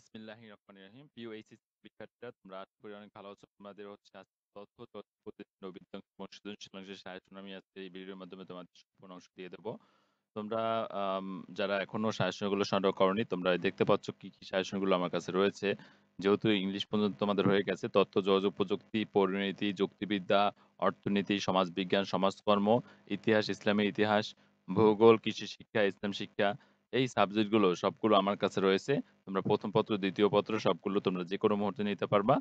বিসমিল্লাহির রহমানির রহিম। প্রিয় এইচএসসি পরীক্ষার্থীরা তোমরা আশা করি অনেক ভালো আছো। তোমাদের হচ্ছে আজকে তথ্য প্রযুক্তি নবীনতম এবং সৃজনশীল অংশের সাজেশন আমি আজকে এই ভিডিওর মাধ্যমে তোমাদের সম্পূর্ণ অংশ দিয়ে দেবো। তোমরা যারা এখনো সাজেশনগুলো সংগ্রহ করোনি তোমরা দেখতে পাচ্ছ কি, কি সাজেশনগুলো আমার কাছে রয়েছে। যেহেতু ইংলিশ পর্যন্ত তোমাদের হয়ে গেছে, তথ্য যোগাযোগ প্রযুক্তি, পরিণীতি, যুক্তিবিদ্যা, অর্থনীতি, সমাজবিজ্ঞান, সমাজকর্ম, ইতিহাস, ইসলামী ইতিহাস, ভূগোল, কৃষি শিক্ষা, ইসলাম শিক্ষা এই সাবজেক্টগুলো সবগুলো আমার কাছে রয়েছে। তোমরা ১ম পত্র, ২য় পত্র সবগুলো তোমরা যেকোনো মুহূর্তে নিতে পারবা।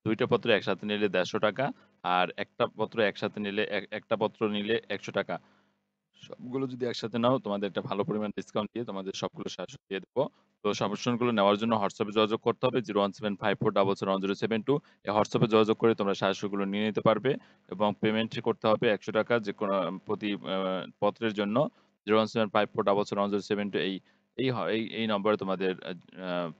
২ টা পত্র একসাথে নিলে ৳১৫০ আর একটা পত্র একসাথে নিলে একটা পত্র নিলে ৳১০০। সবগুলো যদি একসাথে নাও তোমাদের একটা ভালো পরিমাণ ডিসকাউন্ট দিয়ে তোমাদের সবগুলো সাহায্য দিয়ে দেবো। তো সাজেশনগুলো নেওয়ার জন্য হোয়াটসঅ্যাপে যোগাযোগ করতে হবে 01754771072 এই হোয়াটসঅ্যাপে যোগাযোগ করে তোমরা সাহায্যগুলো নিয়ে নিতে পারবে এবং পেমেন্ট করতে হবে ৳১০০ যেকোনো প্রতি পত্রের জন্য 01754771072 এই নম্বরে তোমাদের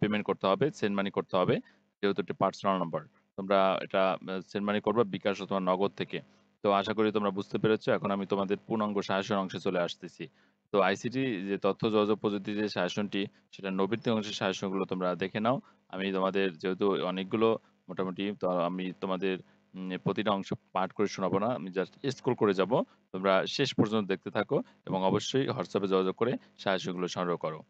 পেমেন্ট করতে হবে, সেন্ড মানি করতে হবে। যেহেতু এটা পার্সোনাল নাম্বার। তোমরা এটা সেন্ড মানি করবা বিকাশ অথবা নগদ থেকে। তো আশা করি তোমরা বুঝতে পেরেছো। এখন আমি তোমাদের পূর্ণাঙ্গ সাজেশন অংশে চলে আসতেছি। তো আইসিটি যে তথ্য যোগাযোগ প্রযুক্তির যে সাজেশনটি, সেটা নবীনতম অংশের সাজেশনগুলো তোমরা দেখে নাও। আমি তোমাদের যেহেতু অনেকগুলো মোটামুটি তো আমি তোমাদের প্রতিটা অংশ পাঠ করে শোনাবো না। আমি জাস্ট স্ক্রল করে যাবো। তোমরা শেষ পর্যন্ত দেখতে থাকো এবং অবশ্যই হোয়াটসঅ্যাপে যোগাযোগ করে সাজেশনগুলো সংগ্রহ করো।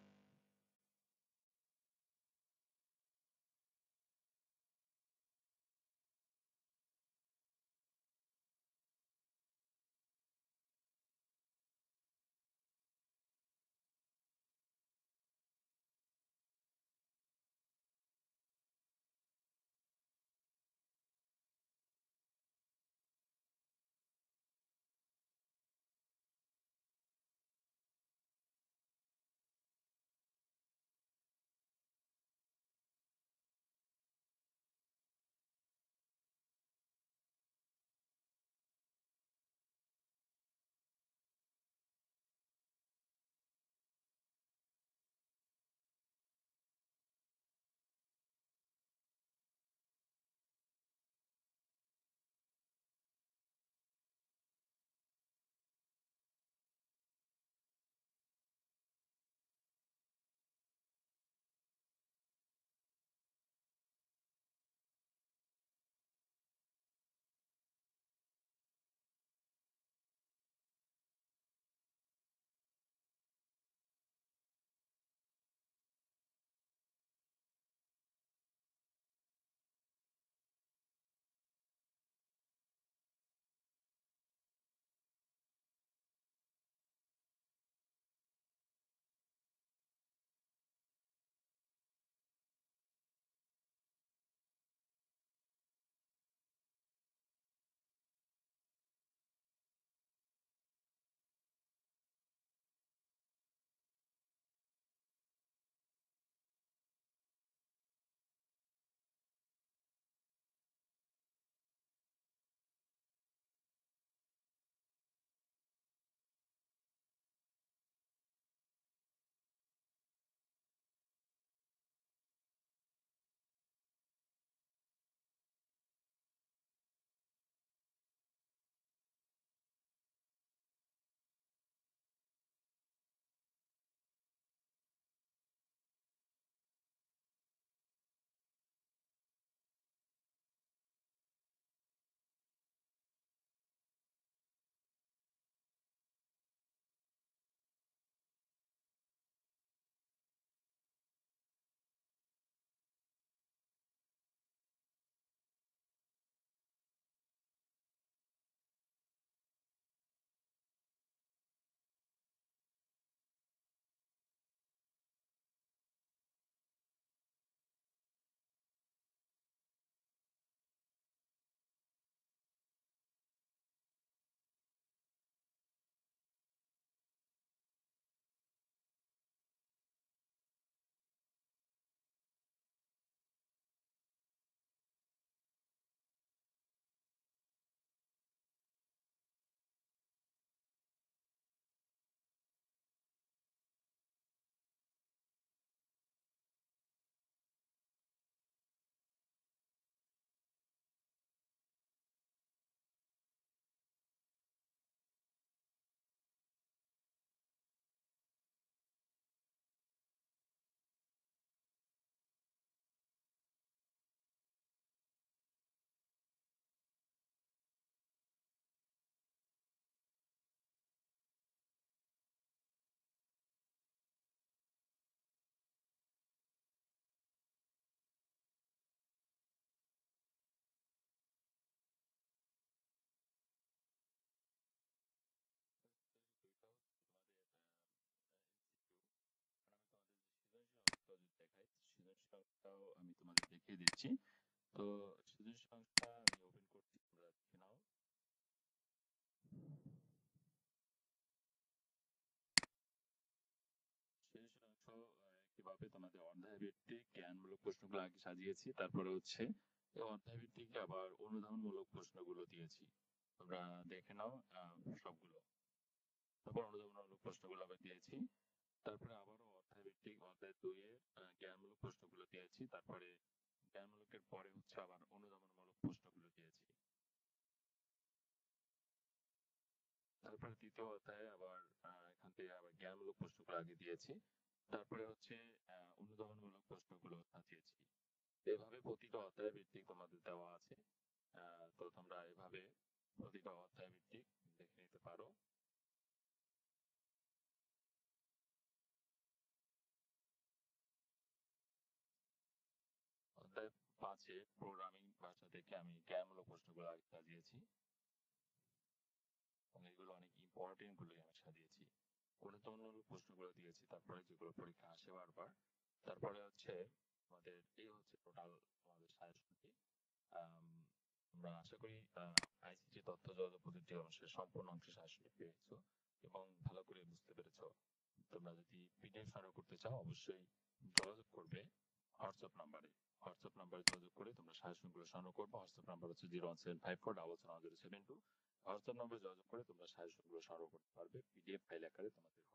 অংশটাও আমি তোমাদের দেখিয়ে দিচ্ছি। তো সৃজনশীল অংশটা আমি ওপেন করছি, তোমরা দেখে নাও। সৃজনশীল অংশ কিভাবে তোমাদের অধ্যায় ভিত্তিক জ্ঞানমূলক প্রশ্নগুলো আগে সাজিয়েছি, তারপরে হচ্ছে এই অধ্যায় ভিত্তিক আবার অনুধাবনমূলক প্রশ্নগুলো দিয়েছি। তোমরা দেখে নাও সবগুলো। তারপর অনুধাবনমূলক প্রশ্নগুলো আবার দিয়েছি। তারপরে আবারও অধ্যায় ভিত্তিক অধ্যায় ২ এর জ্ঞানমূলক প্রশ্নগুলো দিয়েছি। তারপরে জ্ঞানমূলকের পরে হচ্ছে আবার অনুধাবনমূলক প্রশ্নগুলো দিয়েছি। তারপরে ৩য় অধ্যায়ে আবার এখান থেকে আবার জ্ঞানমূলক প্রশ্নগুলো আগে দিয়েছি। তারপরে হচ্ছে অনুধাবনমূলক প্রশ্নগুলো সাজিয়েছি। এভাবে প্রতিটা অধ্যায় ভিত্তিক তোমাদের দেওয়া আছে। তো তোমরা এভাবে প্রতিটা অধ্যায় ভিত্তিক দেখে নিতে পারো। অধ্যায় ৫-এ প্রোগ্রামিং ভাষা থেকে আমি জ্ঞানমূলক প্রশ্নগুলো আগে সাজিয়েছি এবং এগুলো অনেক ইম্পর্টেন্ট গুলোই আমি সাজিয়েছি। গুরুত্বপূর্ণ প্রশ্নগুলো দিয়েছি, তারপরে যেগুলো পরীক্ষা আসে বারবার। তারপরে হচ্ছে আমাদের এই হচ্ছে টোটাল আমাদের সাজেশনটি। আমরা আশা করি আইসিটি তথ্য যোগাযোগ প্রযুক্তি অংশের সম্পূর্ণ অংশ সাজেশনটি পেয়েছো এবং ভালো করে বুঝতে পেরেছো। তোমরা যদি পিডিএফ সংগ্রহ করতে চাও অবশ্যই যোগাযোগ করবে হোয়াটসঅ্যাপ নাম্বারে। হোয়াটসঅ্যাপ নাম্বারে যোগাযোগ করে তোমরা সাজেশনগুলো সংগ্রহ করবে। হোয়াটসঅ্যাপ নাম্বার হচ্ছে 01754771072। হোয়াটসঅ্যাপ নাম্বারে যোগাযোগ করে তোমরা সাজেশনগুলো সংগ্রহ করতে পারবে পিডিএফ ফাইল আকারে তোমাদের